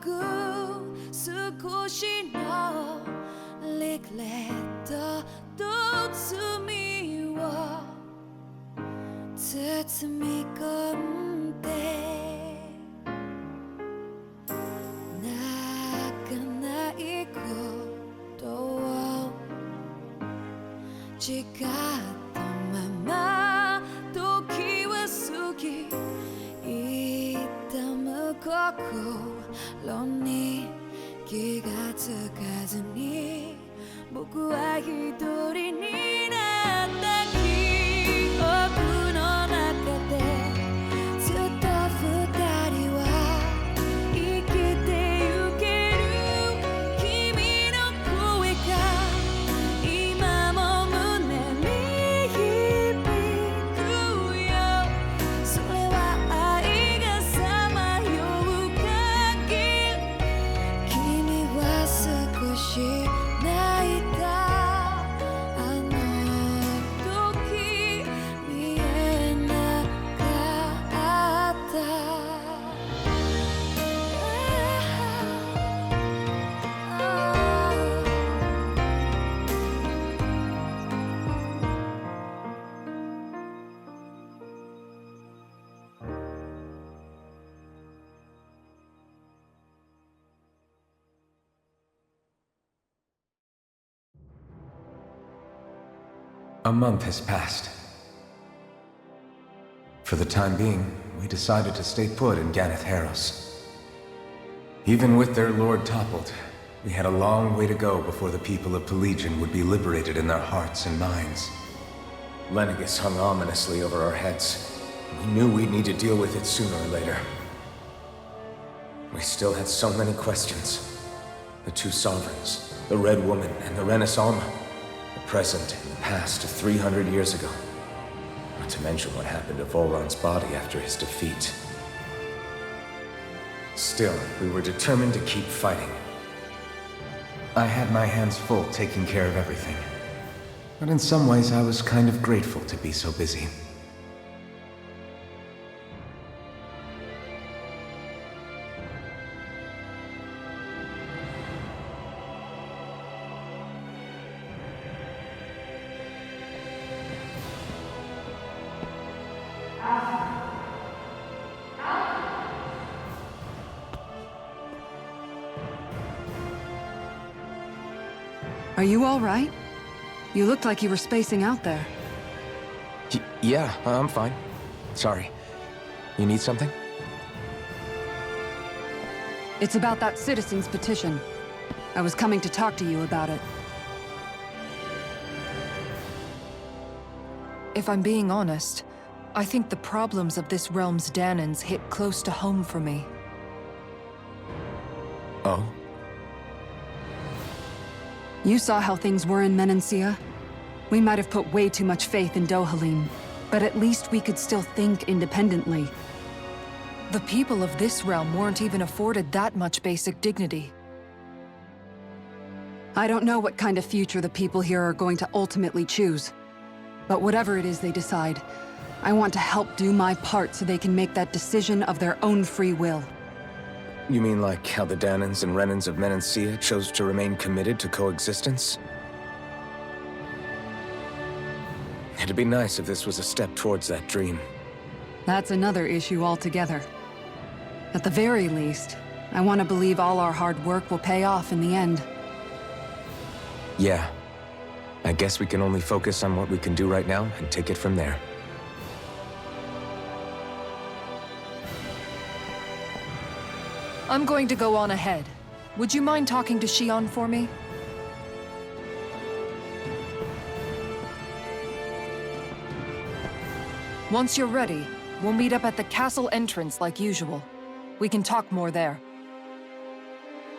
少しのリグレットと罪を包み込んで泣かないことを誓ったまま時は過ぎ痛む心に気がつかずに僕は一人になった記憶の中でずっと二人は生きてゆける君の声が今も胸に響くよそれは愛がさまよう限り君は少し泣いたあの時見えなかったA month has passed. For the time being, we decided to stay put in Ganeth Harros. Even with their lord toppled, we had a long way to go before the people of Pelegion would be liberated in their hearts and minds. Lenegis hung ominously over our heads. We knew we'd need to deal with it sooner or later. We still had so many questions. The two sovereigns, the Red Woman and the Renaissance, the present and the past 300 years ago. Not to mention what happened to Vholran's body after his defeat. Still, we were determined to keep fighting. I had my hands full taking care of everything. But in some ways, I was kind of grateful to be so busy. Are you all right? You looked like you were spacing out there. Yeah, I'm fine. Sorry. You need something? It's about that citizen's petition. I was coming to talk to you about it. If I'm being honest, I think the problems of this realm's Dahnans hit close to home for me. Oh? You saw how things were in Menancia. We might have put way too much faith in Dohalim, but at least we could still think independently. The people of this realm weren't even afforded that much basic dignity. I don't know what kind of future the people here are going to ultimately choose. But whatever it is they decide, I want to help do my part so they can make that decision of their own free will. You mean like how the Dahnans and Renans of Menancia chose to remain committed to coexistence? It'd be nice if this was a step towards that dream. That's another issue altogether. At the very least, I want to believe all our hard work will pay off in the end. Yeah. I guess we can only focus on what we can do right now and take it from there. I'm going to go on ahead. Would you mind talking to Shion for me? Once you're ready, we'll meet up at the castle entrance like usual. We can talk more there.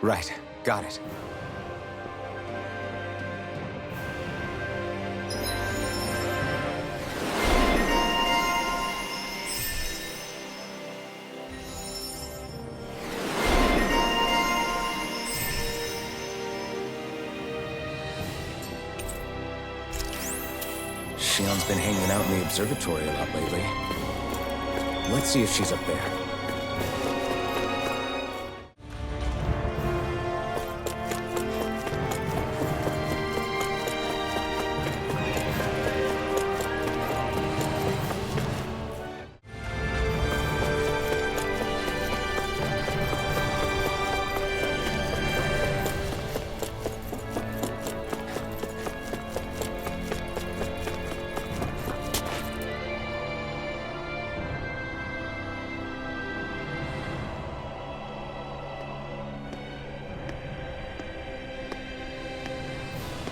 Right. Got it. Shion's been hanging out in the observatory a lot lately. Let's see if she's up there.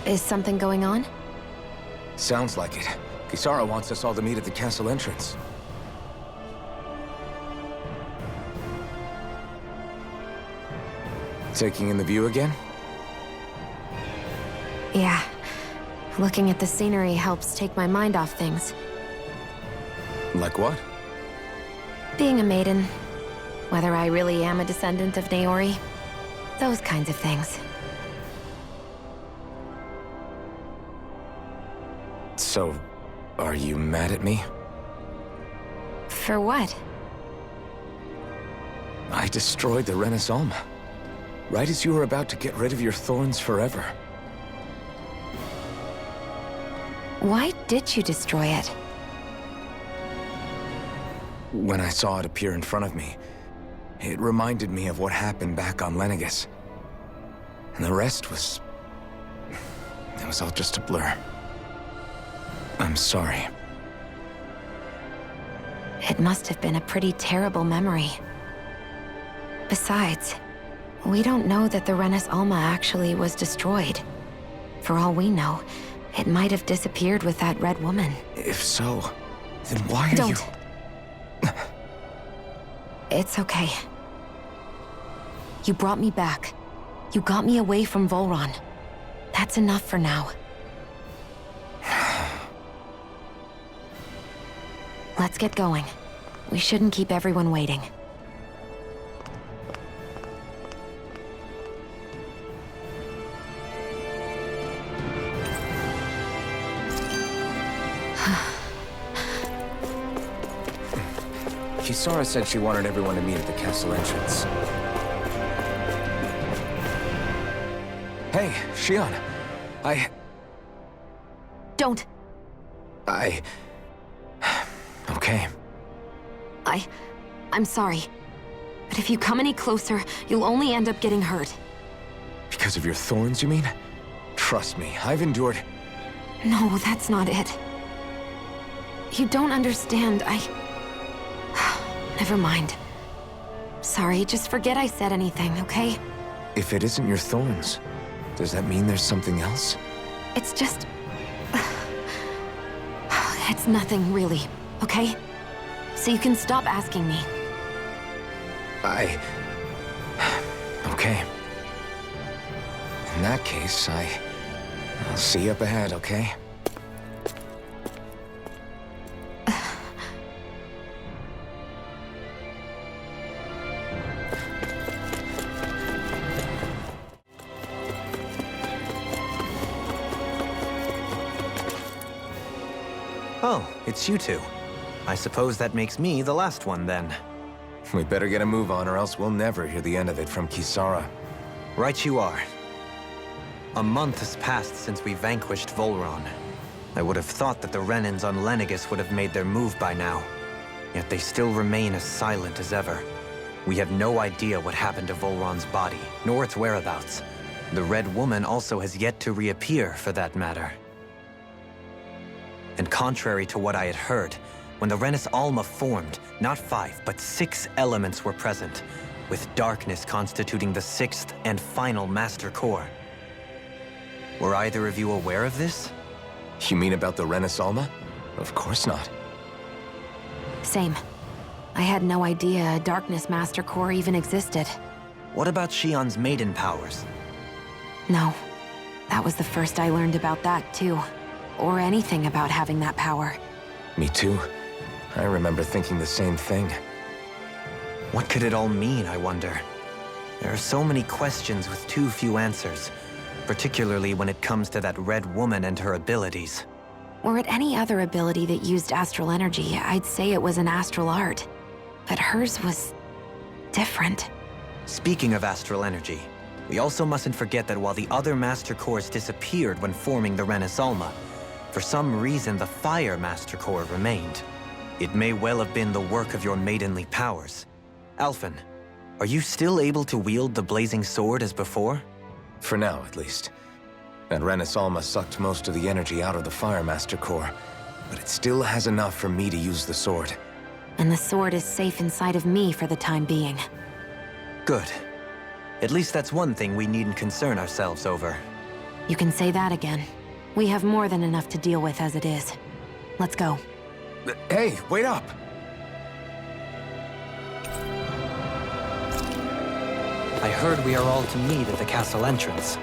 Is something going on? Sounds like it. Kisara wants us all to meet at the castle entrance. Taking in the view again? Yeah. Looking at the scenery helps take my mind off things. Like what? Being a maiden. Whether I really am a descendant of Naori. Those kinds of things. So, are you mad at me? For what? I destroyed the Renan Owl. Right as you were about to get rid of your thorns forever. Why did you destroy it? When I saw it appear in front of me, it reminded me of what happened back on Lenegis. And the rest was... it was all just a blur. I'm sorry. It must have been a pretty terrible memory. Besides, we don't know that the Renan Owl actually was destroyed. For all we know, it might have disappeared with that red woman. If so, then why are Don't. It's okay. You brought me back. You got me away from Vholran. That's enough for now. Let's get going. We shouldn't keep everyone waiting. Kisara said she wanted everyone to meet at the castle entrance. Hey, Shion. Don't. Okay. I'm sorry. But if you come any closer, you'll only end up getting hurt. Because of your thorns, you mean? Trust me, I've endured... No, that's not it. You don't understand, Never mind. Sorry, just forget I said anything, okay? If it isn't your thorns, does that mean there's something else? It's just... It's nothing, really, okay? So you can stop asking me. Okay. In that case, I'll see you up ahead, okay? Oh, it's you two. I suppose that makes me the last one, then. We better get a move on, or else we'll never hear the end of it from Kisara. Right you are. A month has passed since we vanquished Vholran. I would have thought that the Renans on Lenegis would have made their move by now. Yet they still remain as silent as ever. We have no idea what happened to Vholran's body, nor its whereabouts. The Red Woman also has yet to reappear, for that matter. And contrary to what I had heard, when the Renan Owl formed, not 5, but 6 elements were present, with darkness constituting the 6th and final Master Core. Were either of you aware of this? You mean about the Renan Owl? Of course not. Same. I had no idea a Darkness Master Core even existed. What about Shion's maiden powers? No. That was the first I learned about that, too. Or anything about having that power. Me too. I remember thinking the same thing. What could it all mean, I wonder? There are so many questions with too few answers, particularly when it comes to that Red Woman and her abilities. Were it any other ability that used astral energy, I'd say it was an astral art. But hers was... different. Speaking of astral energy, we also mustn't forget that while the other Master Cores disappeared when forming the Renan Owl, for some reason the Fire Master Core remained. It may well have been the work of your maidenly powers. Alphen, are you still able to wield the blazing sword as before? For now, at least. That Renan Owl sucked most of the energy out of the Fire Master Core, but it still has enough for me to use the sword. And the sword is safe inside of me for the time being. Good. At least that's one thing we needn't concern ourselves over. You can say that again. We have more than enough to deal with as it is. Let's go. Hey, wait up! I heard we are all to meet at the castle entrance.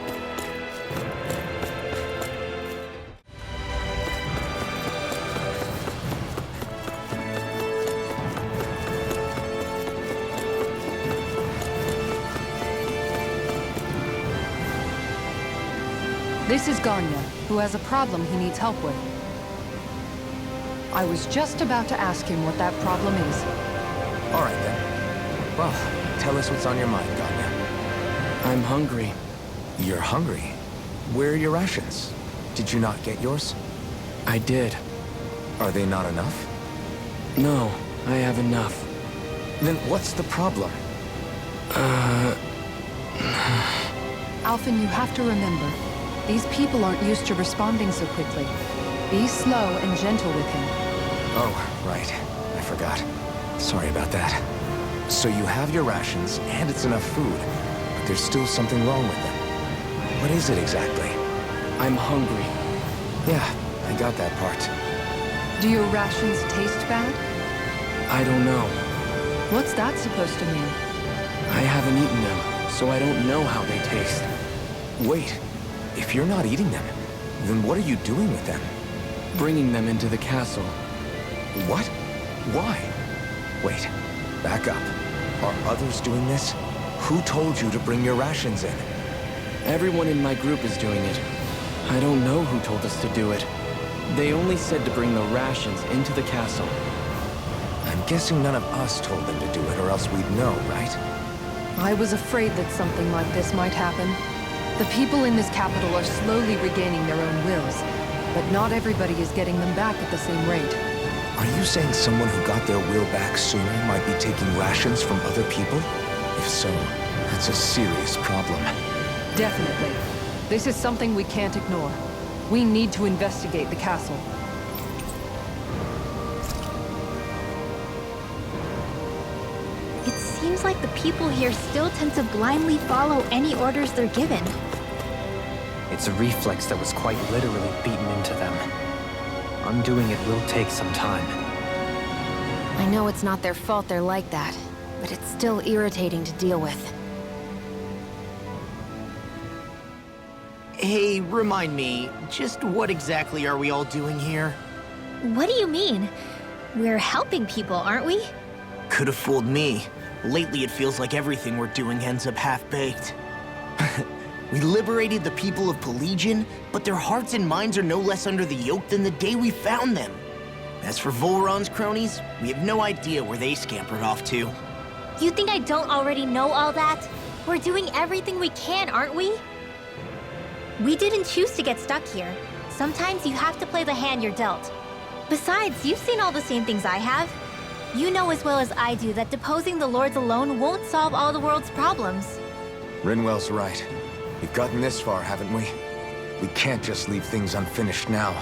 This is Ganya, who has a problem he needs help with. I was just about to ask him what that problem is. All right, then. Well, tell us what's on your mind, Ganya. I'm hungry. You're hungry? Where are your rations? Did you not get yours? I did. Are they not enough? No, I have enough. Then what's the problem? Alphen, you have to remember, these people aren't used to responding so quickly. Be slow and gentle with him. Oh, right. I forgot. Sorry about that. So you have your rations, and it's enough food, but there's still something wrong with them. What is it exactly? I'm hungry. Yeah, I got that part. Do your rations taste bad? I don't know. What's that supposed to mean? I haven't eaten them, so I don't know how they taste. Wait, if you're not eating them, then what are you doing with them? Bringing them into the castle. What? Why? Wait, back up. Are others doing this? Who told you to bring your rations in? Everyone in my group is doing it. I don't know who told us to do it. They only said to bring the rations into the castle. I'm guessing none of us told them to do it, or else we'd know, right? I was afraid that something like this might happen. The people in this capital are slowly regaining their own wills, but not everybody is getting them back at the same rate. Are you saying someone who got their will back sooner might be taking rations from other people? If so, that's a serious problem. Definitely. This is something we can't ignore. We need to investigate the castle. It seems like the people here still tend to blindly follow any orders they're given. It's a reflex that was quite literally beaten into them. Undoing it will take some time. I know it's not their fault they're like that, but it's still irritating to deal with. Hey, remind me, just what exactly are we all doing here? What do you mean? We're helping people, aren't we? Could have fooled me. Lately it feels like everything we're doing ends up half-baked. We liberated the people of Pelegion, but their hearts and minds are no less under the yoke than the day we found them. As for Vholran's cronies, we have no idea where they scampered off to. You think I don't already know all that? We're doing everything we can, aren't we? We didn't choose to get stuck here. Sometimes you have to play the hand you're dealt. Besides, you've seen all the same things I have. You know as well as I do that deposing the lords alone won't solve all the world's problems. Rinwell's right. We've gotten this far, haven't we? We can't just leave things unfinished now.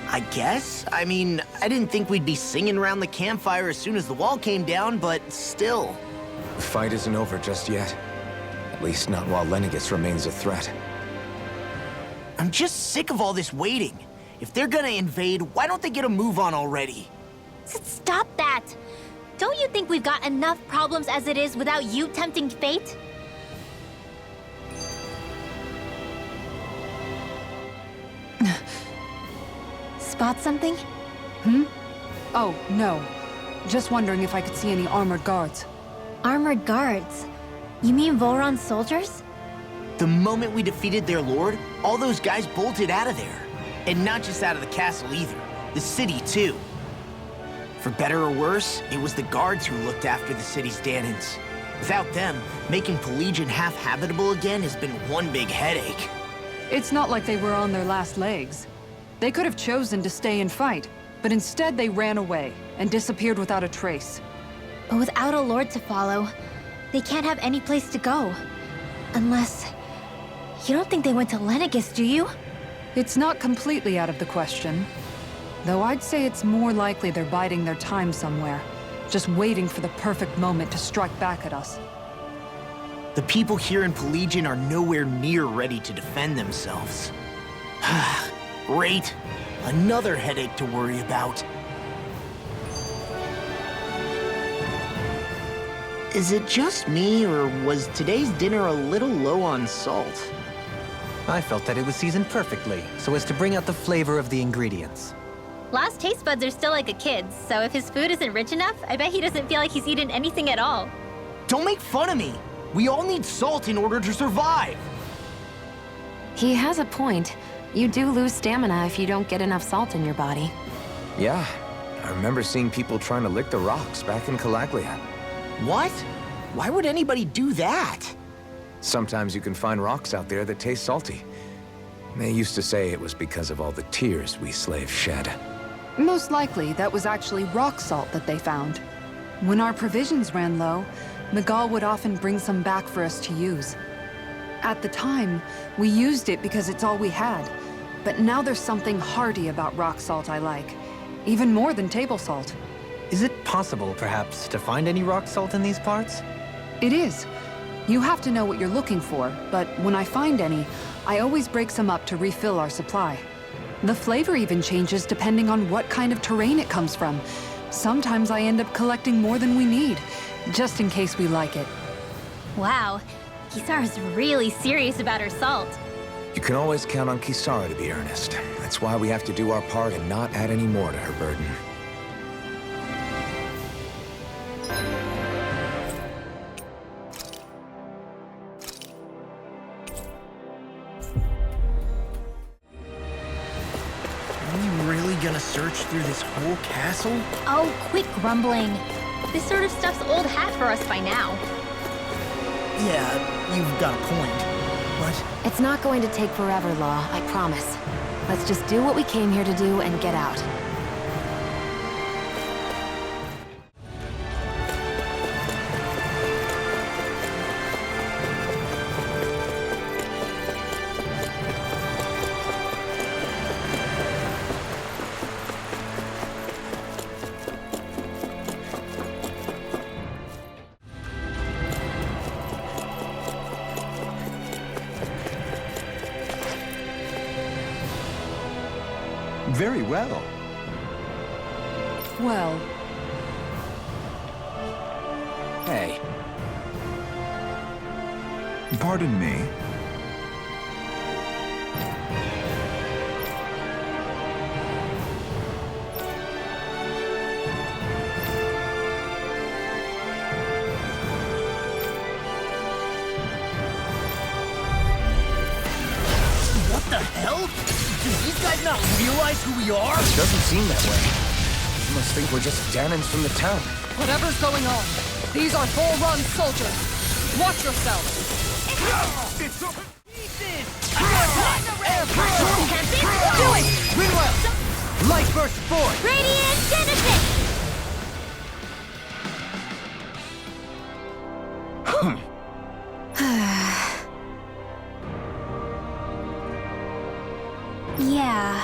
I guess? I mean, I didn't think we'd be singing around the campfire as soon as the wall came down, but still. The fight isn't over just yet. At least not while Lenegis remains a threat. I'm just sick of all this waiting. If they're gonna invade, why don't they get a move on already? Stop that! Don't you think we've got enough problems as it is without you tempting fate? Spot something? Oh, no. Just wondering if I could see any armored guards. Armored guards? You mean Vholran's soldiers? The moment we defeated their lord, all those guys bolted out of there. And not just out of the castle either. The city, too. For better or worse, it was the guards who looked after the city's Dahnans. Without them, making Pelegion half-habitable again has been one big headache. It's not like they were on their last legs. They could have chosen to stay and fight, but instead they ran away and disappeared without a trace. But without a lord to follow, they can't have any place to go. Unless... You don't think they went to Lenegis, do you? It's not completely out of the question. Though I'd say it's more likely they're biding their time somewhere, just waiting for the perfect moment to strike back at us. The people here in Pelegion are nowhere near ready to defend themselves. Great. Another headache to worry about. Is it just me, or was today's dinner a little low on salt? I felt that it was seasoned perfectly, so as to bring out the flavor of the ingredients. Last taste buds are still like a kid's, so if his food isn't rich enough, I bet he doesn't feel like he's eaten anything at all. Don't make fun of me! We all need salt in order to survive! He has a point. You do lose stamina if you don't get enough salt in your body. Yeah, I remember seeing people trying to lick the rocks back in Calaglia. What? Why would anybody do that? Sometimes you can find rocks out there that taste salty. They used to say it was because of all the tears we slaves shed. Most likely, that was actually rock salt that they found. When our provisions ran low, Miguel would often bring some back for us to use. At the time, we used it because it's all we had. But now there's something hearty about rock salt I like. Even more than table salt. Is it possible, perhaps, to find any rock salt in these parts? It is. You have to know what you're looking for, but when I find any, I always break some up to refill our supply. The flavor even changes depending on what kind of terrain it comes from. Sometimes I end up collecting more than we need, just in case we like it. Wow, Kisara's really serious about her salt. You can always count on Kisara to be earnest. That's why we have to do our part and not add any more to her burden. Gonna search through this whole castle? Oh, quit grumbling. This sort of stuff's old hat for us by now. Yeah, you've got a point. But It's not going to take forever, Law, I promise. Let's just do what we came here to do and get out. Very well. Well, Hey, Pardon me. what the hell? Do these guys not realize who we are? it doesn't seem that way. You must think we're just Dahnans from the town. Whatever's going on, these are Vholran soldiers. Watch yourselves. Do it! Winwell! Light burst forward! Radiant Genesis! Yeah.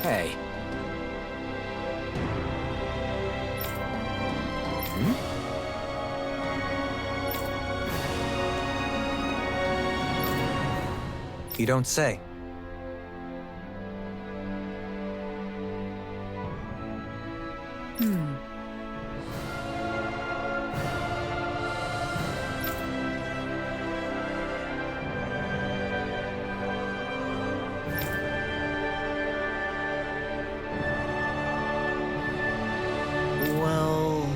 Hey. You don't say. Well...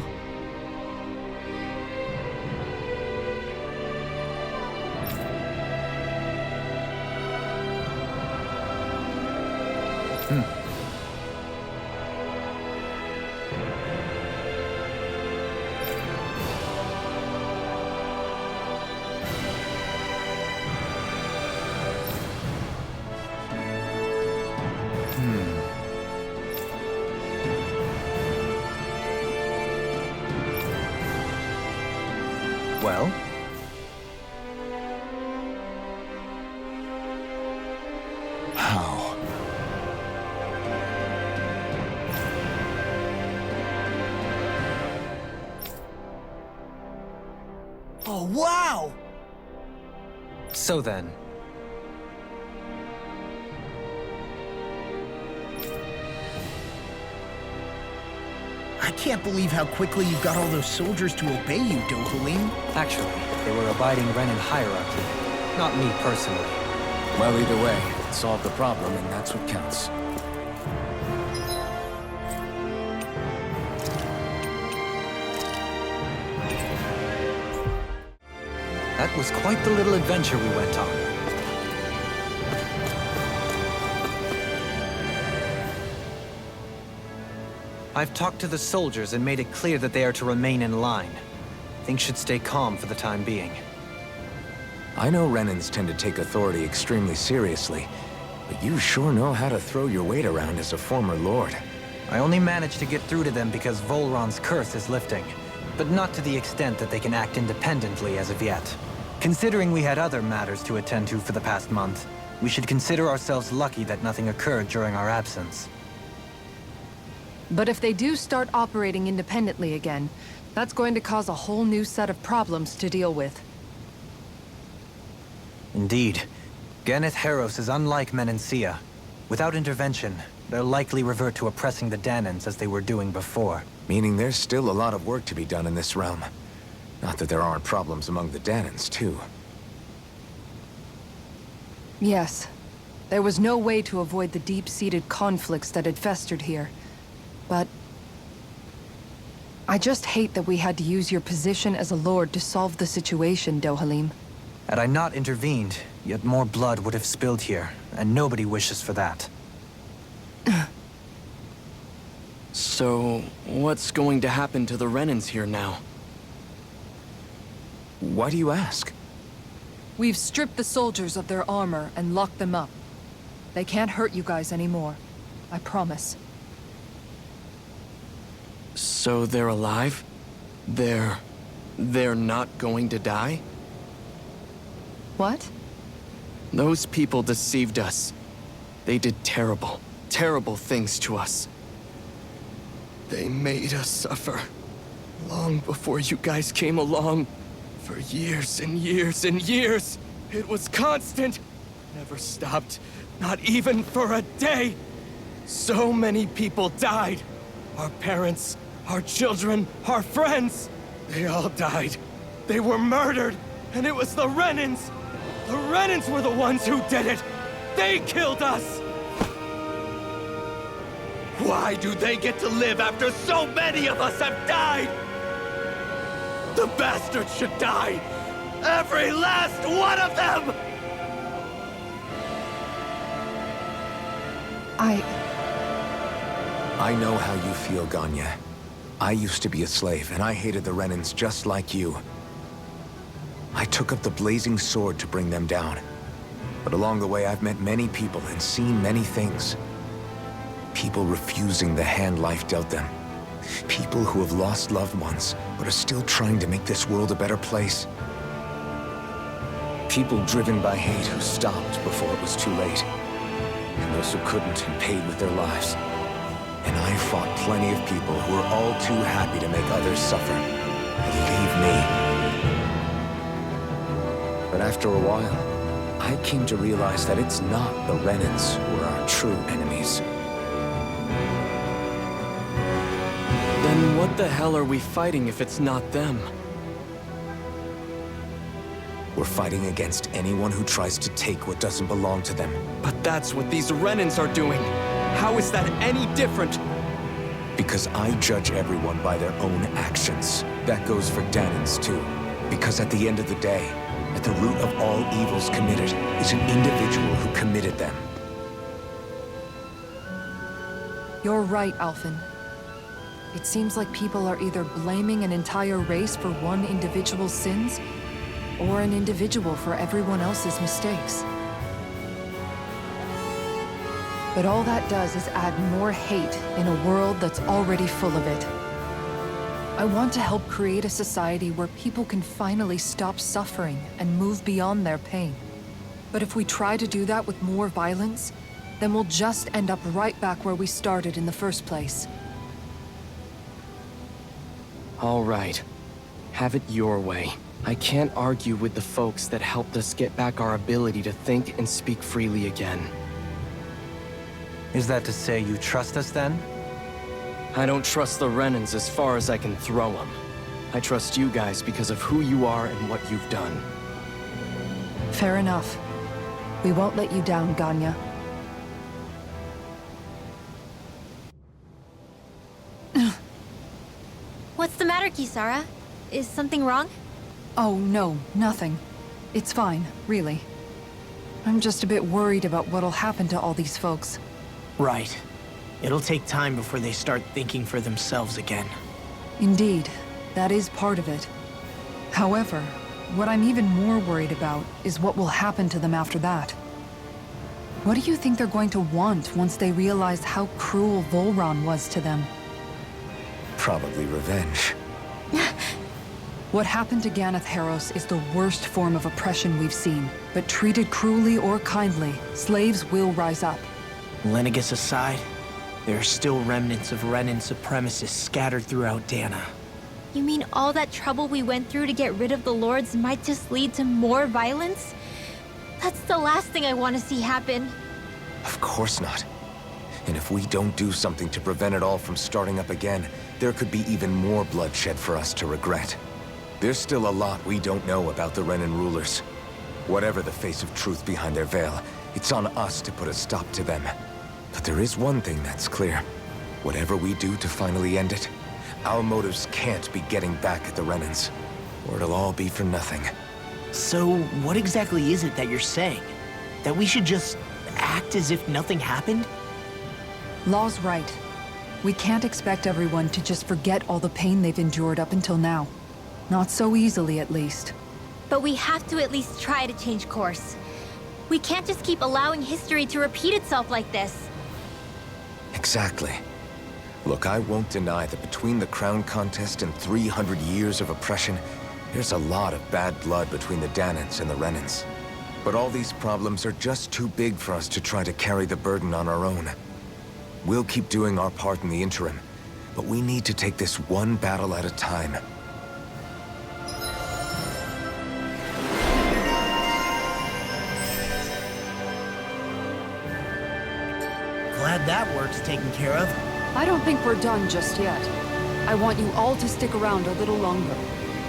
Well? How? wow! So then, I can't believe how quickly you got all those soldiers to obey you, Dohalim. actually, they were abiding Renan hierarchy, not me personally. Well, either way, it solved the problem, and that's what counts. That was quite the little adventure we went on. I've talked to the soldiers and made it clear that they are to remain in line. Things should stay calm for the time being. I know Renans tend to take authority extremely seriously, but you sure know how to throw your weight around as a former lord. I only managed to get through to them because Vholran's curse is lifting, but not to the extent that they can act independently as of yet. Considering we had other matters to attend to for the past month, we should consider ourselves lucky that nothing occurred during our absence. But if they do start operating independently again, that's going to cause a whole new set of problems to deal with. Indeed. Ganeth Heros is unlike Menancia. Without intervention, they'll likely revert to oppressing the Dahnans as they were doing before. Meaning there's still a lot of work to be done in this realm. Not that there aren't problems among the Dahnans, too. Yes. There was no way to avoid the deep-seated conflicts that had festered here. But I just hate that we had to use your position as a lord to solve the situation, Dohalim. Had I not intervened, yet more blood would have spilled here, and nobody wishes for that. So, what's going to happen to the Renans here now? Why do you ask? We've stripped the soldiers of their armor and locked them up. They can't hurt you guys anymore. I promise. So they're alive? They're not going to die? What? Those people deceived us. They did terrible, terrible things to us. They made us suffer. Long before you guys came along. For years and years and years. It was constant. Never stopped. Not even for a day. So many people died. Our parents, our children, our friends. They all died. They were murdered. And it was the Renans. The Renans were the ones who did it. They killed us. Why do they get to live after so many of us have died? The bastards should die! Every last one of them! I know how you feel, Ganya. I used to be a slave, and I hated the Renans just like you. I took up the blazing sword to bring them down. But along the way, I've met many people and seen many things. People refusing the hand life dealt them. People who have lost loved ones, but are still trying to make this world a better place. People driven by hate who stopped before it was too late. And those who couldn't and paid with their lives. And I fought plenty of people who were all too happy to make others suffer. Believe me. But after a while, I came to realize that it's not the Renans who are our true enemies. Then what the hell are we fighting if it's not them? We're fighting against anyone who tries to take what doesn't belong to them. But that's what these Renans are doing. How is that any different? Because I judge everyone by their own actions. That goes for Dahnans too. Because at the end of the day, at the root of all evils committed is an individual who committed them. You're right, Alphen. It seems like people are either blaming an entire race for one individual's sins, or an individual for everyone else's mistakes. But all that does is add more hate in a world that's already full of it. I want to help create a society where people can finally stop suffering and move beyond their pain. But if we try to do that with more violence, then we'll just end up right back where we started in the first place. All right. Have it your way. I can't argue with the folks that helped us get back our ability to think and speak freely again. Is that to say you trust us then? I don't trust the Renans as far as I can throw them. I trust you guys because of who you are and what you've done. Fair enough. We won't let you down, Ganya. What's the matter, Kisara? Is something wrong? Oh, no, nothing. It's fine, really. I'm just a bit worried about what'll happen to all these folks. Right. It'll take time before they start thinking for themselves again. Indeed, that is part of it. However, what I'm even more worried about is what will happen to them after that. What do you think they're going to want once they realize how cruel Vholran was to them? Probably revenge. What happened to Ganeth Heros is the worst form of oppression we've seen. But treated cruelly or kindly, slaves will rise up. Lenegis aside, there are still remnants of Renan supremacists scattered throughout Dahna. You mean all that trouble we went through to get rid of the Lords might just lead to more violence? That's the last thing I want to see happen. Of course not. And if we don't do something to prevent it all from starting up again, there could be even more bloodshed for us to regret. There's still a lot we don't know about the Renan rulers. Whatever the face of truth behind their veil, it's on us to put a stop to them. But there is one thing that's clear. Whatever we do to finally end it, our motives can't be getting back at the Renans, or it'll all be for nothing. So, what exactly is it that you're saying? That we should just act as if nothing happened? Law's right. We can't expect everyone to just forget all the pain they've endured up until now. Not so easily, at least. But we have to at least try to change course. We can't just keep allowing history to repeat itself like this. Exactly. Look, I won't deny that between the crown contest and 300 years of oppression, there's a lot of bad blood between the Dahnans and the Renans. But all these problems are just too big for us to try to carry the burden on our own. We'll keep doing our part in the interim, but we need to take this one battle at a time. Glad that work's taken care of. I don't think we're done just yet. I want you all to stick around a little longer.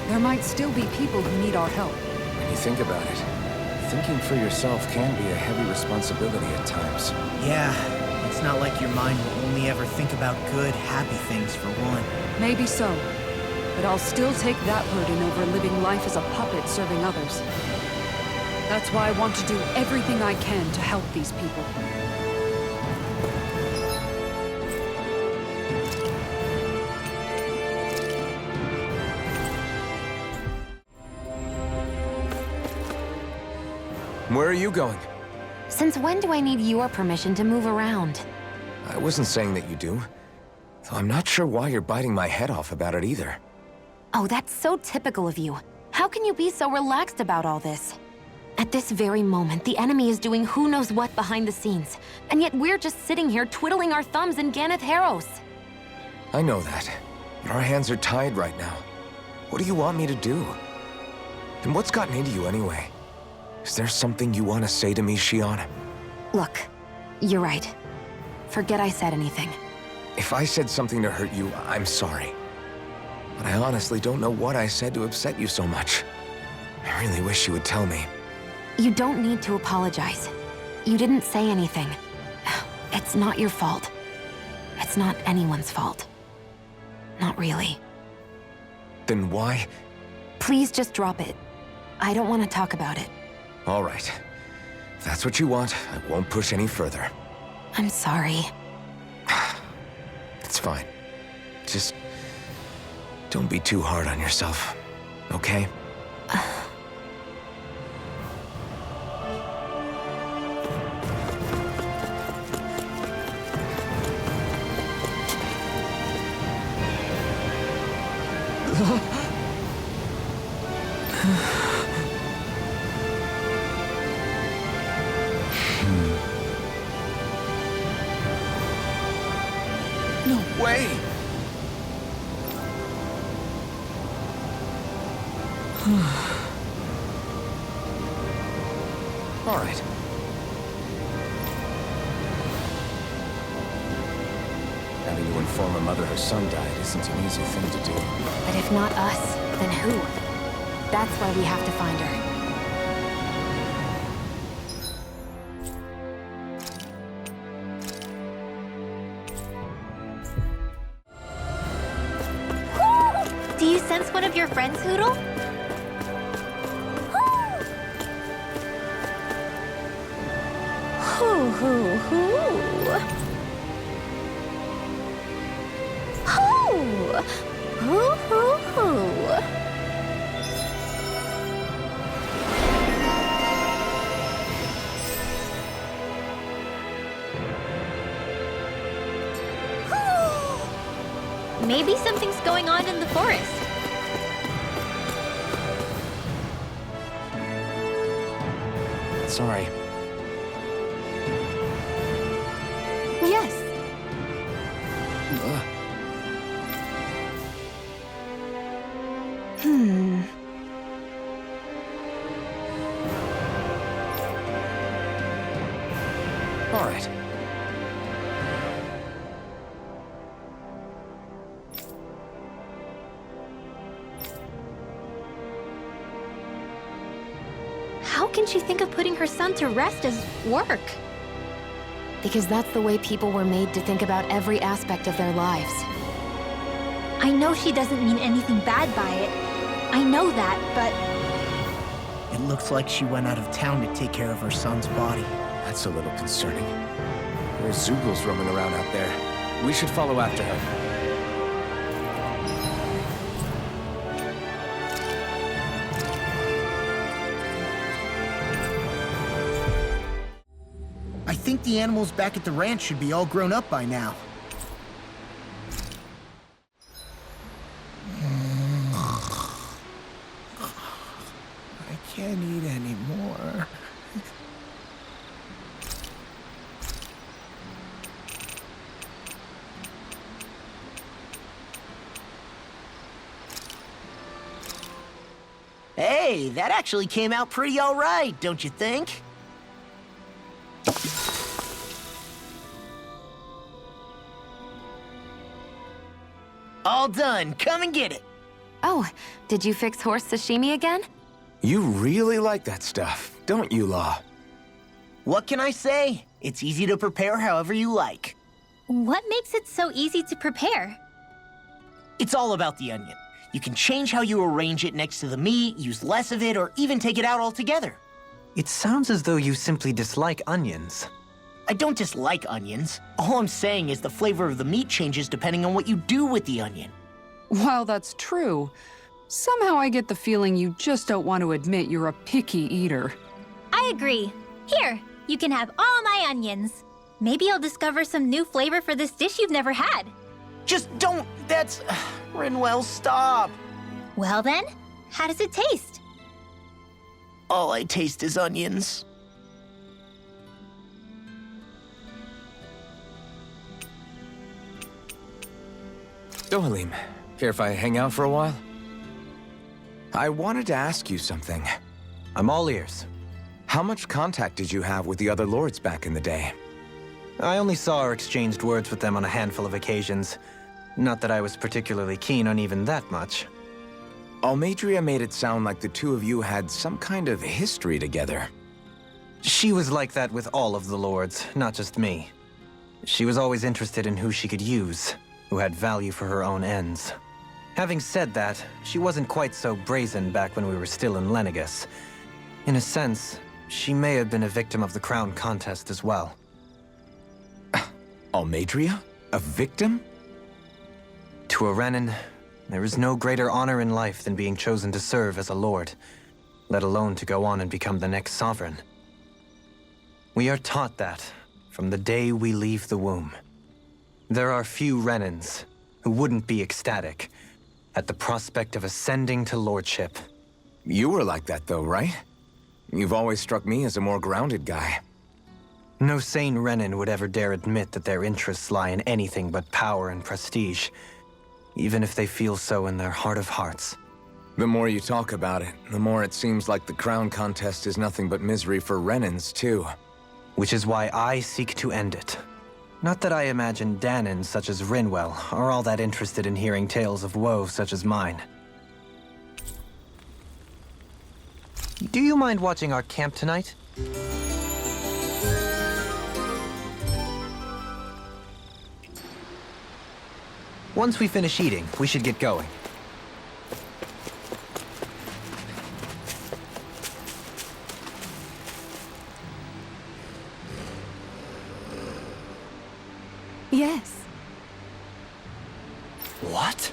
There might still be people who need our help. When you think about it, thinking for yourself can be a heavy responsibility at times. Yeah, it's not like your mind will only ever think about good, happy things for one. Maybe so. But I'll still take that burden over living life as a puppet serving others. That's why I want to do everything I can to help these people. Where are you going? Since when do I need your permission to move around? I wasn't saying that you do. Though I'm not sure why you're biting my head off about it either. Oh, that's so typical of you. How can you be so relaxed about all this? At this very moment, the enemy is doing who knows what behind the scenes. And yet we're just sitting here twiddling our thumbs in Ganeth Heros. I know that. But our hands are tied right now. What do you want me to do? And what's gotten into you anyway? Is there something you want to say to me, Shion? Look, you're right. Forget I said anything. If I said something to hurt you, I'm sorry. But I honestly don't know what I said to upset you so much. I really wish you would tell me. You don't need to apologize. You didn't say anything. It's not your fault. It's not anyone's fault. Not really. Then why? Please just drop it. I don't want to talk about it. All right. If that's what you want, I won't push any further. I'm sorry. It's fine. Just don't be too hard on yourself, okay? No way! All right. Having to inform a mother her son died isn't an easy thing to do. But if not us, then who? That's why we have to find her. Do you sense one of your friends, Hoodle? Hoo hoo hoo. Hoo hoo hoo hoo. Maybe something's going on in the forest. Sorry. Yes. All right. How can she think of putting her son to rest as work? Because that's the way people were made to think about every aspect of their lives. I know she doesn't mean anything bad by it. I know that, but... It looks like she went out of town to take care of her son's body. That's a little concerning. There are Zoogles roaming around out there. We should follow after her. I think the animals back at the ranch should be all grown up by now. I can't eat anymore. Hey, that actually came out pretty all right, don't you think? All done. Come and get it. Oh, did you fix horse sashimi again? You really like that stuff, don't you, Law? What can I say? It's easy to prepare however you like. What makes it so easy to prepare? It's all about the onion. You can change how you arrange it next to the meat, use less of it, or even take it out altogether. It sounds as though you simply dislike onions. I don't dislike onions. All I'm saying is the flavor of the meat changes depending on what you do with the onion. While that's true, somehow I get the feeling you just don't want to admit you're a picky eater. I agree. Here, you can have all my onions. Maybe I'll discover some new flavor for this dish you've never had. Just don't. That's... Rinwell, stop. Well then, how does it taste? All I taste is onions. Dohalim, care if I hang out for a while? I wanted to ask you something. I'm all ears. How much contact did you have with the other lords back in the day? I only saw or exchanged words with them on a handful of occasions. Not that I was particularly keen on even that much. Almadria made it sound like the two of you had some kind of history together. She was like that with all of the lords, not just me. She was always interested in who she could use, who had value for her own ends. Having said that, she wasn't quite so brazen back when we were still in Lenegis. In a sense, she may have been a victim of the crown contest as well. Almadria? A victim? To a Renan, there is no greater honor in life than being chosen to serve as a lord, let alone to go on and become the next sovereign. We are taught that from the day we leave the womb. There are few Renans who wouldn't be ecstatic at the prospect of ascending to lordship. You were like that though, right? You've always struck me as a more grounded guy. No sane Renan would ever dare admit that their interests lie in anything but power and prestige, even if they feel so in their heart of hearts. The more you talk about it, the more it seems like the crown contest is nothing but misery for Renans, too. Which is why I seek to end it. Not that I imagine Dahnans such as Rinwell are all that interested in hearing tales of woe such as mine. Do you mind watching our camp tonight? Once we finish eating, we should get going. Yes. What?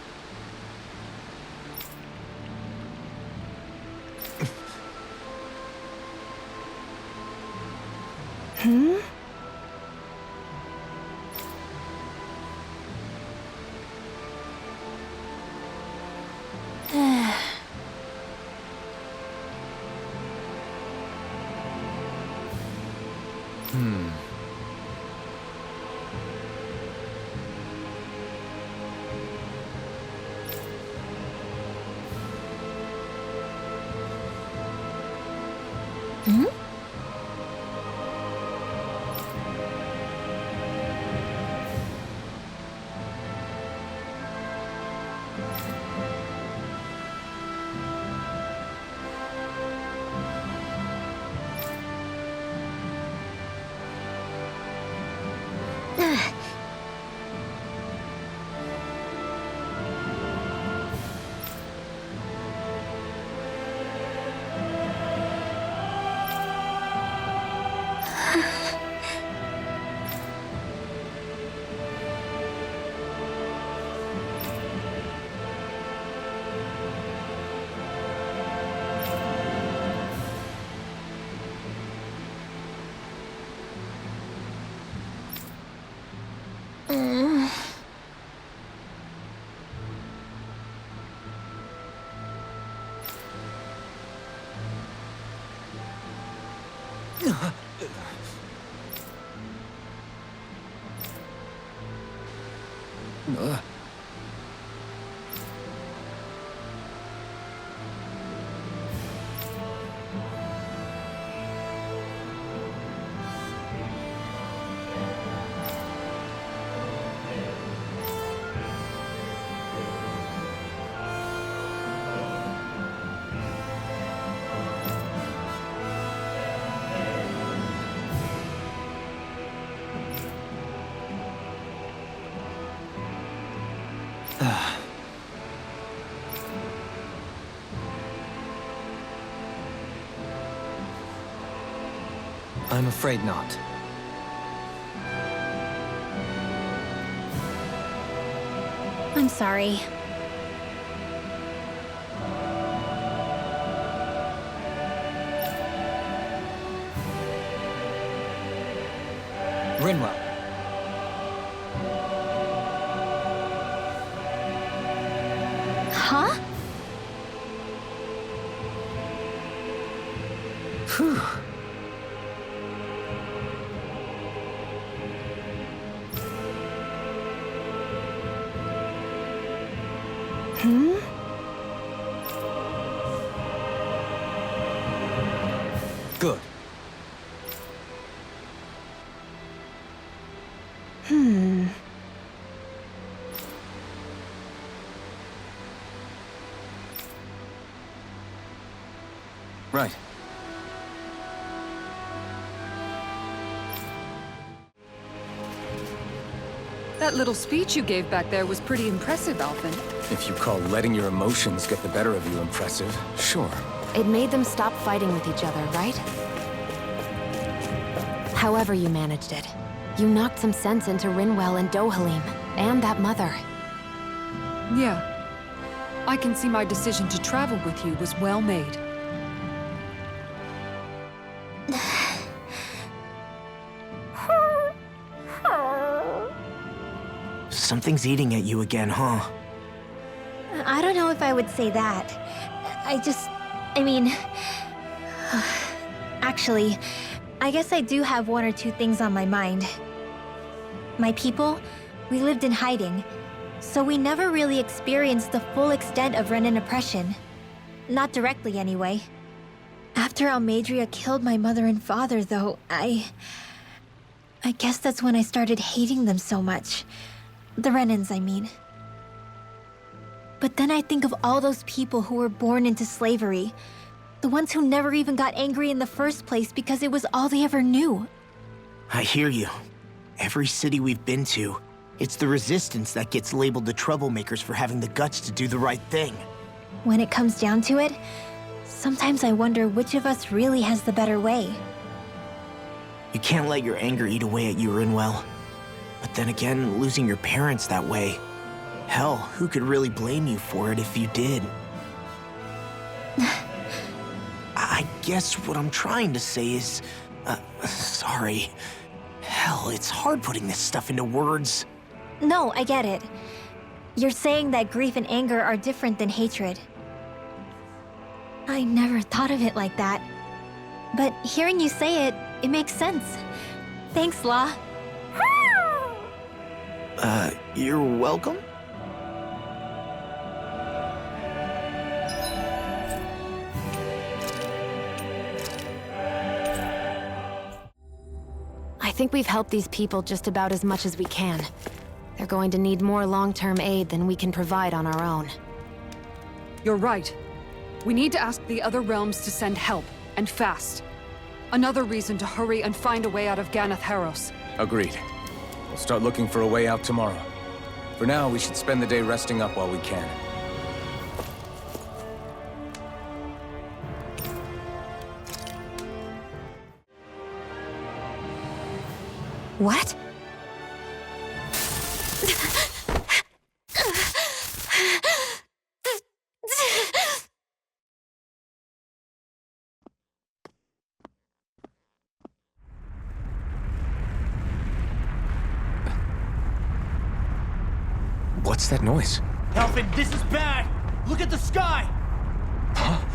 I'm afraid not. I'm sorry. Rinwell. Huh? Phew. Good. Right. That little speech you gave back there was pretty impressive, Alphen. If you call letting your emotions get the better of you impressive, sure. It made them stop fighting with each other, right? However you managed it, you knocked some sense into Rinwell and Dohalim, and that mother. Yeah. I can see my decision to travel with you was well made. Something's eating at you again, huh? I don't know if I would say that. I mean... Actually, I guess I do have one or two things on my mind. My people, we lived in hiding, so we never really experienced the full extent of Renan oppression. Not directly, anyway. After Almadria killed my mother and father, though, I guess that's when I started hating them so much. The Renans, I mean. But then I think of all those people who were born into slavery. The ones who never even got angry in the first place because it was all they ever knew. I hear you. Every city we've been to, it's the Resistance that gets labeled the troublemakers for having the guts to do the right thing. When it comes down to it, sometimes I wonder which of us really has the better way. You can't let your anger eat away at you, Rinwell. But then again, losing your parents that way... Hell, who could really blame you for it if you did? I guess what I'm trying to say is... sorry. Hell, it's hard putting this stuff into words. No, I get it. You're saying that grief and anger are different than hatred. I never thought of it like that. But hearing you say it, it makes sense. Thanks, La. You're welcome? I think we've helped these people just about as much as we can. They're going to need more long-term aid than we can provide on our own. You're right. We need to ask the other realms to send help, and fast. Another reason to hurry and find a way out of Ganath Haros. Agreed. We'll start looking for a way out tomorrow. For now, we should spend the day resting up while we can. What? What's that noise? Elfin, this is bad! Look at the sky! Huh?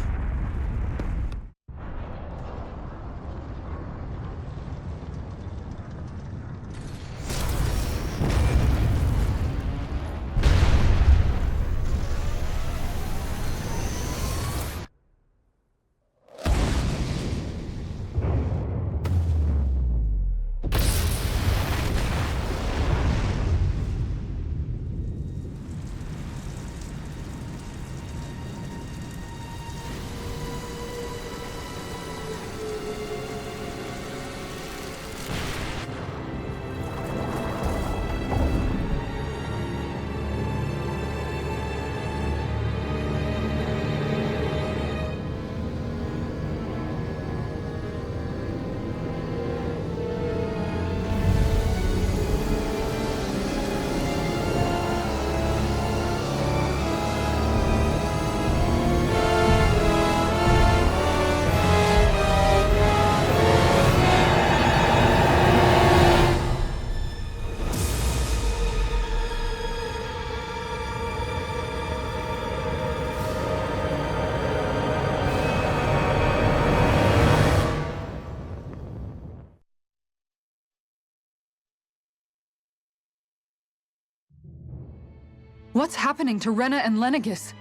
What's happening to Renan and Lenegis?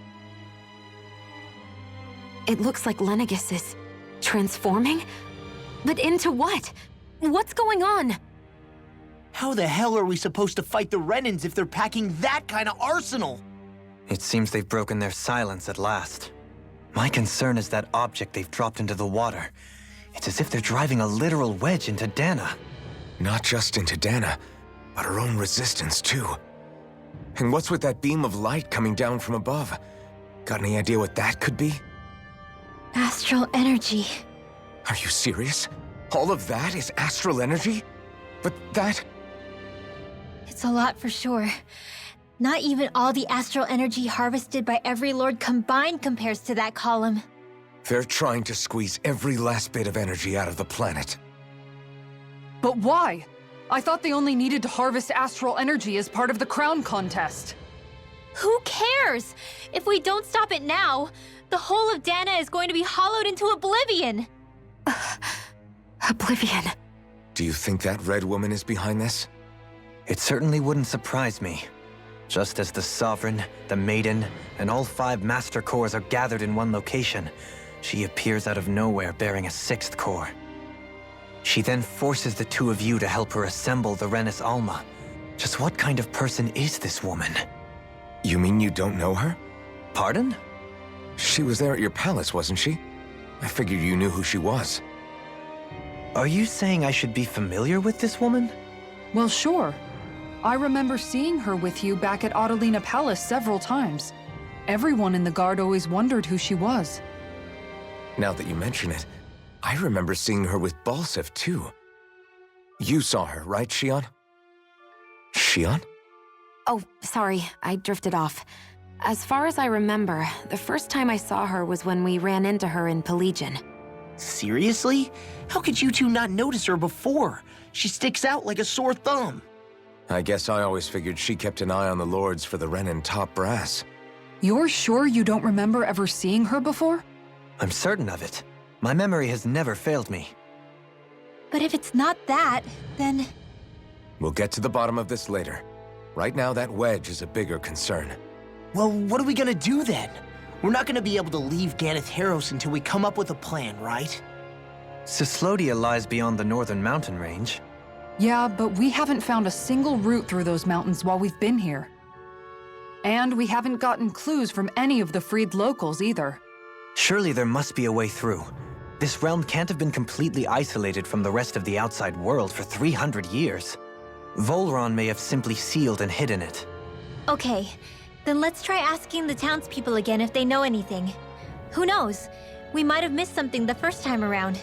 It looks like Lenegis is transforming? But into what? What's going on? How the hell are we supposed to fight the Renans if they're packing that kind of arsenal? It seems they've broken their silence at last. My concern is that object they've dropped into the water. It's as if they're driving a literal wedge into Dahna. Not just into Dahna, but our own resistance too. And what's with that beam of light coming down from above? Got any idea what that could be? Astral energy. Are you serious? All of that is astral energy? But that... It's a lot for sure. Not even all the astral energy harvested by every lord combined compares to that column. They're trying to squeeze every last bit of energy out of the planet. But why? I thought they only needed to harvest astral energy as part of the crown contest. Who cares? If we don't stop it now, the whole of Dahna is going to be hollowed into oblivion. Oblivion. Do you think that red woman is behind this? It certainly wouldn't surprise me. Just as the Sovereign, the Maiden, and all 5 Master Cores are gathered in one location, she appears out of nowhere bearing a 6th core. She then forces the 2 of you to help her assemble the Renis Alma. Just what kind of person is this woman? You mean you don't know her? Pardon? She was there at your palace, wasn't she? I figured you knew who she was. Are you saying I should be familiar with this woman? Well, sure. I remember seeing her with you back at Adelina Palace several times. Everyone in the guard always wondered who she was. Now that you mention it, I remember seeing her with Balsif, too. You saw her, right, Shion? Shion? Oh, sorry, I drifted off. As far as I remember, the first time I saw her was when we ran into her in Pelegion. Seriously? How could you two not notice her before? She sticks out like a sore thumb. I guess I always figured she kept an eye on the lords for the Renan top brass. You're sure you don't remember ever seeing her before? I'm certain of it. My memory has never failed me. But if it's not that, then... We'll get to the bottom of this later. Right now, that Wedge is a bigger concern. Well, what are we gonna do then? We're not gonna be able to leave Ganeth Heros until we come up with a plan, right? Cyslodia lies beyond the northern mountain range. Yeah, but we haven't found a single route through those mountains while we've been here. And we haven't gotten clues from any of the freed locals either. Surely there must be a way through. This realm can't have been completely isolated from the rest of the outside world for 300 years. Vholran may have simply sealed and hidden it. Okay, then let's try asking the townspeople again if they know anything. Who knows? We might have missed something the first time around.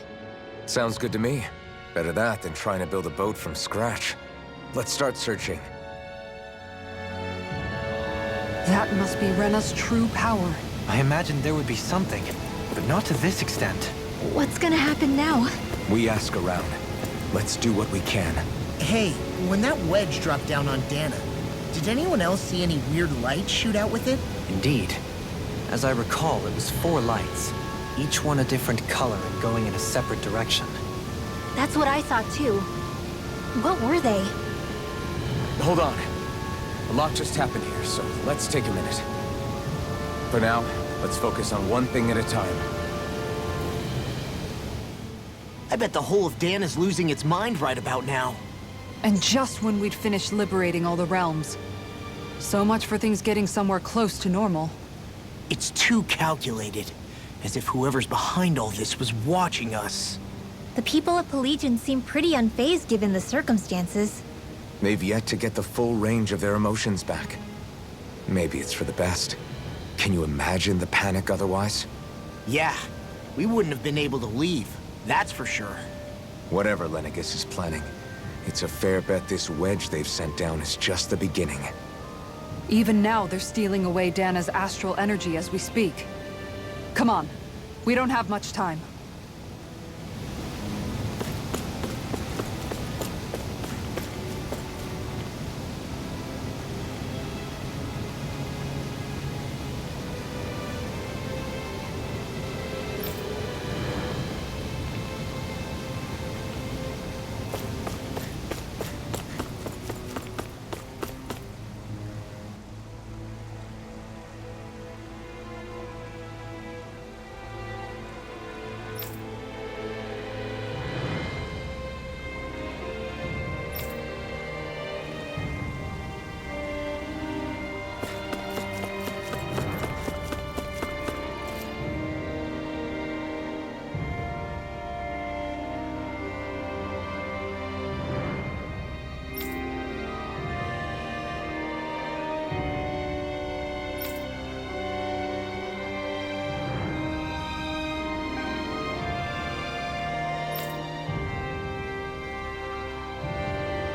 Sounds good to me. Better that than trying to build a boat from scratch. Let's start searching. That must be Rena's true power. I imagined there would be something, but not to this extent. What's gonna happen now? We ask around. Let's do what we can. Hey, when that wedge dropped down on Dana, did anyone else see any weird lights shoot out with it? Indeed. As I recall, it was 4 lights, each one a different color and going in a separate direction. That's what I saw too. What were they? Hold on. A lot just happened here, so let's take a minute. For now, let's focus on one thing at a time. I bet the whole of Dana's losing its mind right about now. And just when we'd finished liberating all the realms. So much for things getting somewhere close to normal. It's too calculated. As if whoever's behind all this was watching us. The people of Pelegion seem pretty unfazed given the circumstances. They've yet to get the full range of their emotions back. Maybe it's for the best. Can you imagine the panic otherwise? Yeah, we wouldn't have been able to leave, that's for sure. Whatever Lenegis is planning, it's a fair bet this wedge they've sent down is just the beginning. Even now, they're stealing away Dana's astral energy as we speak. Come on, we don't have much time.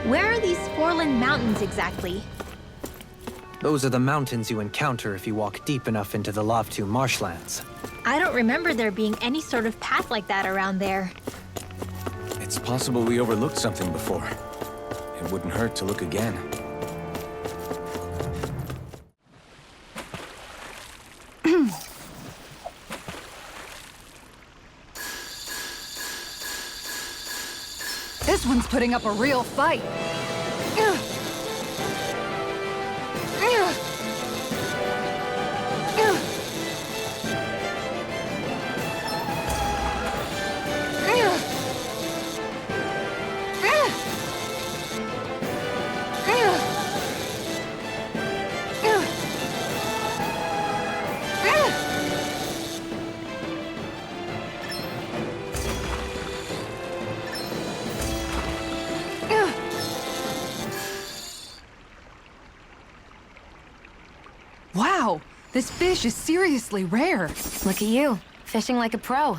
Where are these Forland Mountains exactly? Those are the mountains you encounter if you walk deep enough into the Lavtu marshlands. I don't remember there being any sort of path like that around there. It's possible we overlooked something before. It wouldn't hurt to look again. This one's putting up a real fight. This fish is seriously rare. Look at you, fishing like a pro.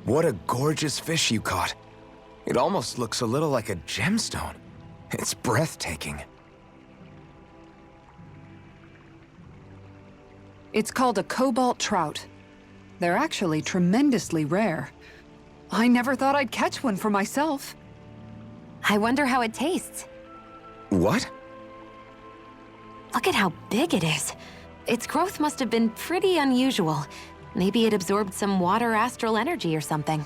What a gorgeous fish you caught. It almost looks a little like a gemstone. It's breathtaking. It's called a Cobalt trout. They're actually tremendously rare. I never thought I'd catch one for myself. I wonder how it tastes. What? Look at how big it is. Its growth must have been pretty unusual. Maybe it absorbed some water astral energy or something.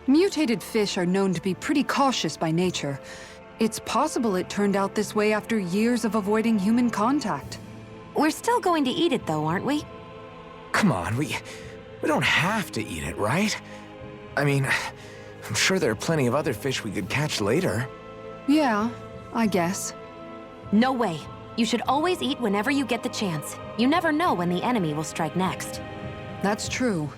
Mutated fish are known to be pretty cautious by nature. It's possible it turned out this way after years of avoiding human contact. We're still going to eat it though, aren't we? Come on, we don't have to eat it, right? I mean, I'm sure there are plenty of other fish we could catch later. Yeah, I guess. No way. You should always eat whenever you get the chance. You never know when the enemy will strike next. That's true.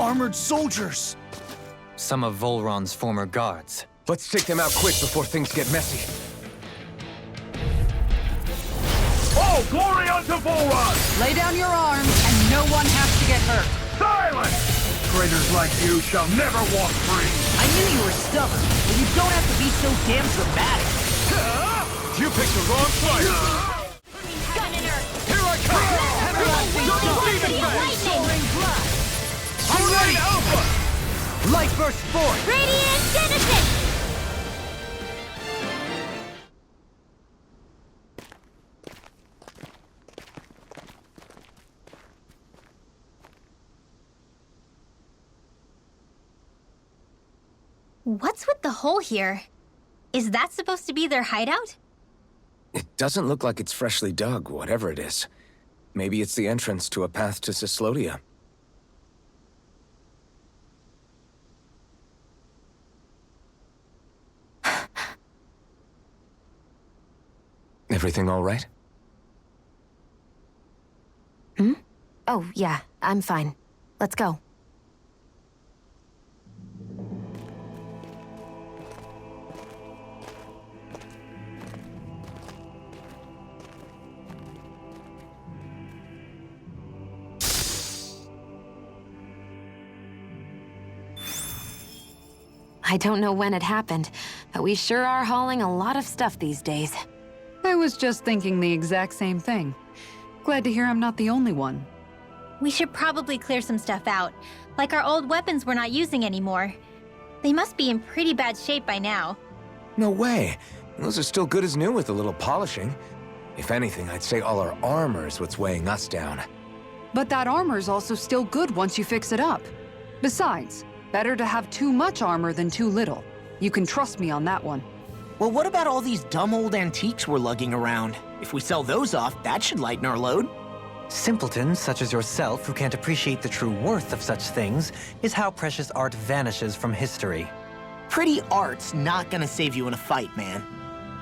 Armored soldiers! Some of Vholran's former guards. Let's take them out quick before things get messy. Oh, glory unto Vholran! Lay down your arms, and no one has to get hurt. Silence! Traitors like you shall never walk free! I knew you were stubborn, but you don't have to be so damn dramatic. You picked the wrong fight! Here I come! I'm ready! Alpha! Light burst forth! Radiant Genesis! What's with the hole here? Is that supposed to be their hideout? It doesn't look like it's freshly dug, whatever it is. Maybe it's the entrance to a path to Cyslodia. Everything all right? Oh, yeah, I'm fine. Let's go. I don't know when it happened, but we sure are hauling a lot of stuff these days. I was just thinking the exact same thing. Glad to hear I'm not the only one. We should probably clear some stuff out, like our old weapons we're not using anymore. They must be in pretty bad shape by now. No way. Those are still good as new with a little polishing. If anything, I'd say all our armor is what's weighing us down. But that armor's also still good once you fix it up. Besides, better to have too much armor than too little. You can trust me on that one. Well, what about all these dumb old antiques we're lugging around? If we sell those off, that should lighten our load. Simpletons such as yourself who can't appreciate the true worth of such things is how precious art vanishes from history. Pretty art's not gonna save you in a fight, man.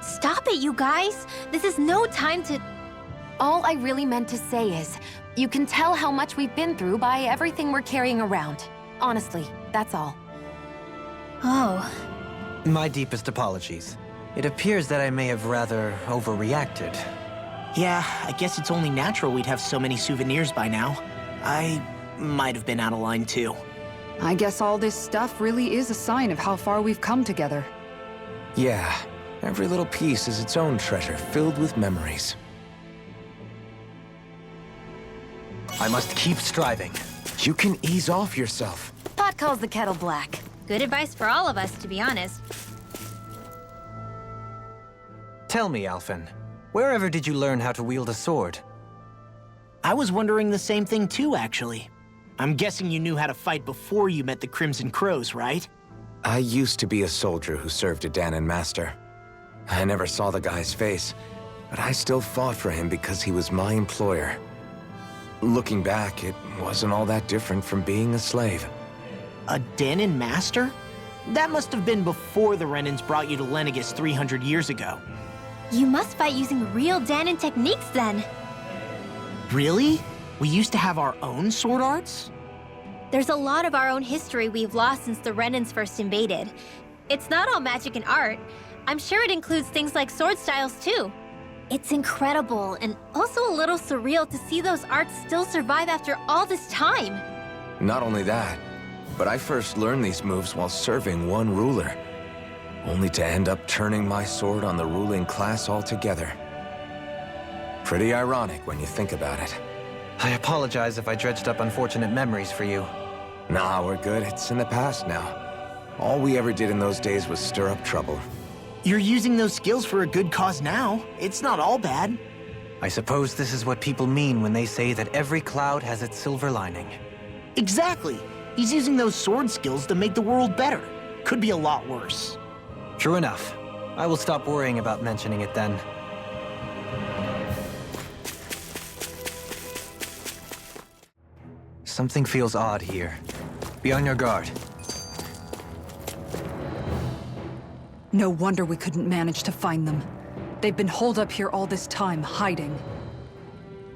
Stop it, you guys! This is no time to... All I really meant to say is, you can tell how much we've been through by everything we're carrying around. Honestly, that's all. Oh. My deepest apologies. It appears that I may have rather overreacted. Yeah, I guess it's only natural we'd have so many souvenirs by now. I might have been out of line too. I guess all this stuff really is a sign of how far we've come together. Yeah, every little piece is its own treasure filled with memories. I must keep striving. You can ease off yourself. Pot calls the kettle black. Good advice for all of us, to be honest. Tell me, Alphen, wherever did you learn how to wield a sword? I was wondering the same thing too, actually. I'm guessing you knew how to fight before you met the Crimson Crows, right? I used to be a soldier who served a Dahnan master. I never saw the guy's face, but I still fought for him because he was my employer. Looking back, it wasn't all that different from being a slave. A Dahnan master? That must have been before the Renans brought you to Lenegis 300 years ago. You must fight using real Dahnan techniques then. Really? We used to have our own sword arts? There's a lot of our own history we've lost since the Renans first invaded. It's not all magic and art. I'm sure it includes things like sword styles too. It's incredible and also a little surreal to see those arts still survive after all this time. Not only that, but I first learned these moves while serving one ruler, only to end up turning my sword on the ruling class altogether. Pretty ironic when you think about it. I apologize if I dredged up unfortunate memories for you. Nah, we're good. It's in the past now. All we ever did in those days was stir up trouble. You're using those skills for a good cause now. It's not all bad. I suppose this is what people mean when they say that every cloud has its silver lining. Exactly. He's using those sword skills to make the world better. Could be a lot worse. True enough. I will stop worrying about mentioning it then. Something feels odd here. Be on your guard. No wonder we couldn't manage to find them. They've been holed up here all this time, hiding.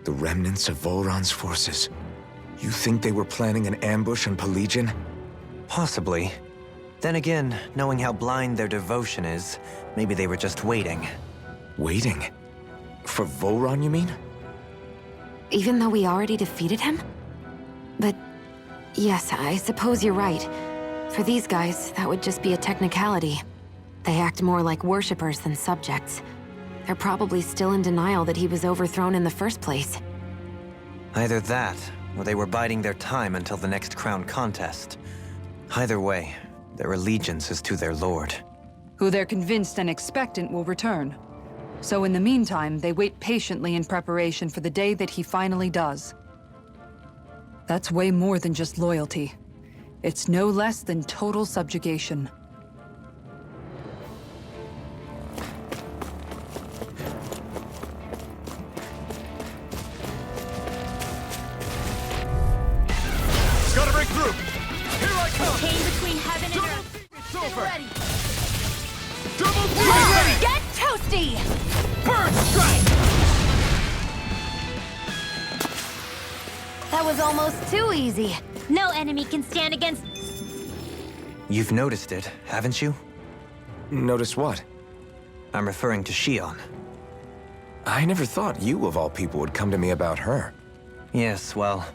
The remnants of Vholran's forces. You think they were planning an ambush on Pelegion? Possibly. Then again, knowing how blind their devotion is, maybe they were just waiting. Waiting? For Vholran, you mean? Even though we already defeated him? But yes, I suppose you're right. For these guys, that would just be a technicality. They act more like worshippers than subjects. They're probably still in denial that he was overthrown in the first place. Either that, or they were biding their time until the next crown contest. Either way, their allegiance is to their lord. Who they're convinced and expectant will return. So in the meantime, they wait patiently in preparation for the day that he finally does. That's way more than just loyalty. It's no less than total subjugation. Gotta break through! Here I come! Chain between heaven and earth. Get ready! Get toasty! Burn strike! That was almost too easy. No enemy can stand against... You've noticed it, haven't you? Notice what? I'm referring to Shion. I never thought you, of all people, would come to me about her. Yes, well,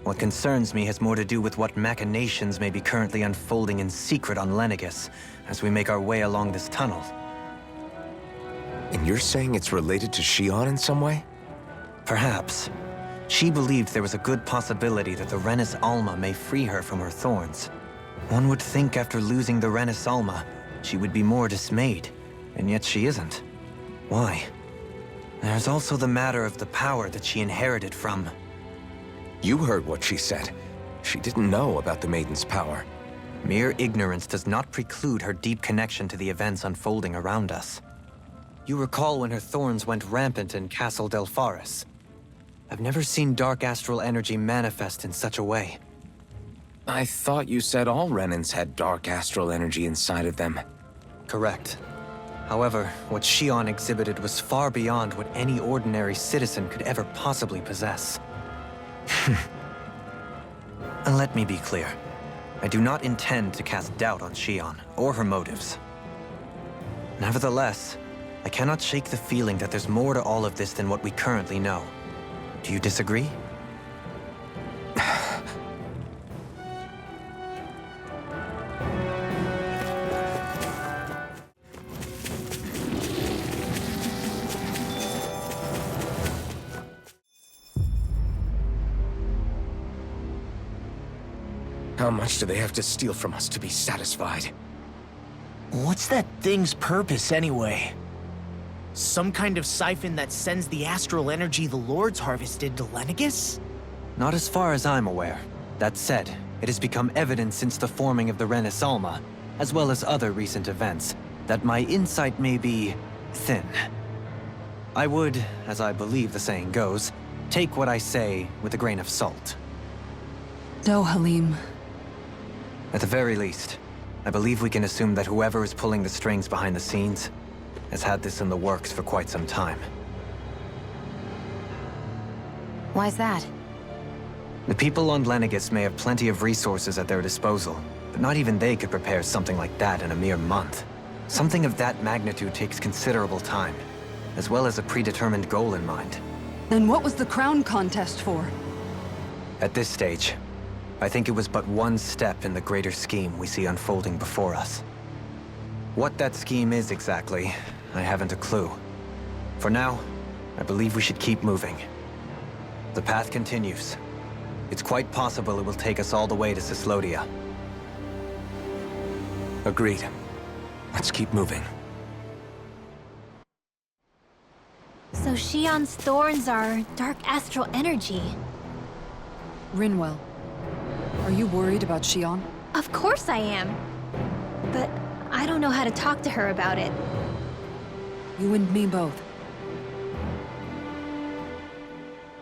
what concerns me has more to do with what machinations may be currently unfolding in secret on Lenegis as we make our way along this tunnel. And you're saying it's related to Shion in some way? Perhaps. She believed there was a good possibility that the Renis Alma may free her from her thorns. One would think after losing the Renis Alma, she would be more dismayed, and yet she isn't. Why? There's also the matter of the power that she inherited from... You heard what she said. She didn't know about the Maiden's power. Mere ignorance does not preclude her deep connection to the events unfolding around us. You recall when her thorns went rampant in Castle Delpharis. I've never seen dark astral energy manifest in such a way. I thought you said all Renans had dark astral energy inside of them. Correct. However, what Shion exhibited was far beyond what any ordinary citizen could ever possibly possess. And let me be clear. I do not intend to cast doubt on Shion, or her motives. Nevertheless, I cannot shake the feeling that there's more to all of this than what we currently know. Do you disagree? How much do they have to steal from us to be satisfied? What's that thing's purpose anyway? Some kind of siphon that sends the astral energy the Lords harvested to Lenegis? Not as far as I'm aware. That said, it has become evident since the forming of the Renis Alma, as well as other recent events, that my insight may be... thin. I would, as I believe the saying goes, take what I say with a grain of salt. Dohalim. At the very least, I believe we can assume that whoever is pulling the strings behind the scenes has had this in the works for quite some time. Why's that? The people on Lenegis may have plenty of resources at their disposal, but not even they could prepare something like that in a mere month. Something of that magnitude takes considerable time, as well as a predetermined goal in mind. Then what was the crown contest for? At this stage, I think it was but one step in the greater scheme we see unfolding before us. What that scheme is exactly, I haven't a clue. For now, I believe we should keep moving. The path continues. It's quite possible it will take us all the way to Cyslodia. Agreed. Let's keep moving. So Shion's thorns are dark astral energy. Rinwell, are you worried about Shion? Of course I am. But I don't know how to talk to her about it. You and me both.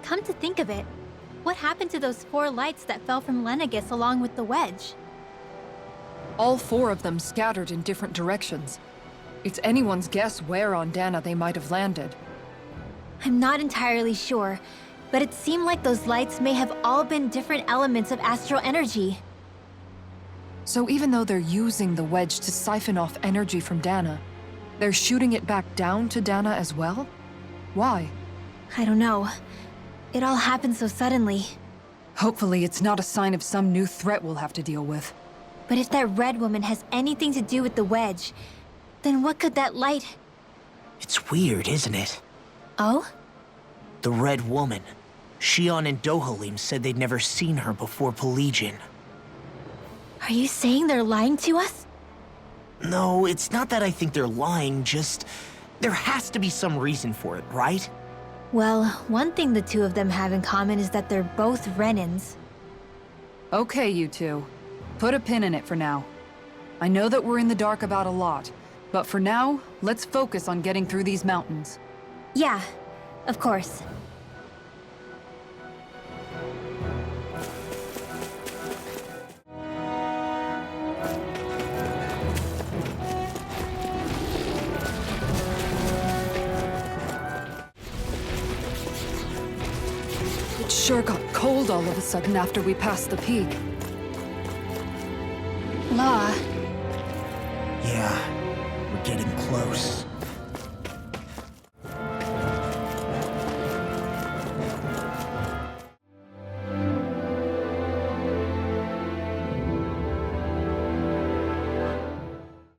Come to think of it, what happened to those 4 lights that fell from Lenegis along with the Wedge? All 4 of them scattered in different directions. It's anyone's guess where on Dahna they might have landed. I'm not entirely sure, but it seemed like those lights may have all been different elements of astral energy. So even though they're using the Wedge to siphon off energy from Dahna, they're shooting it back down to Dahna as well? Why? I don't know. It all happened so suddenly. Hopefully it's not a sign of some new threat we'll have to deal with. But if that red woman has anything to do with the Wedge, then what could that light... It's weird, isn't it? Oh? The Red Woman. Shion and Dohalim said they'd never seen her before Pelegion. Are you saying they're lying to us? No, it's not that I think they're lying, just... there has to be some reason for it, right? Well, one thing the two of them have in common is that they're both Renans. Okay, you two. Put a pin in it for now. I know that we're in the dark about a lot, but for now, let's focus on getting through these mountains. Yeah, of course. It sure got cold all of a sudden after we passed the peak. Law. Yeah, we're getting close.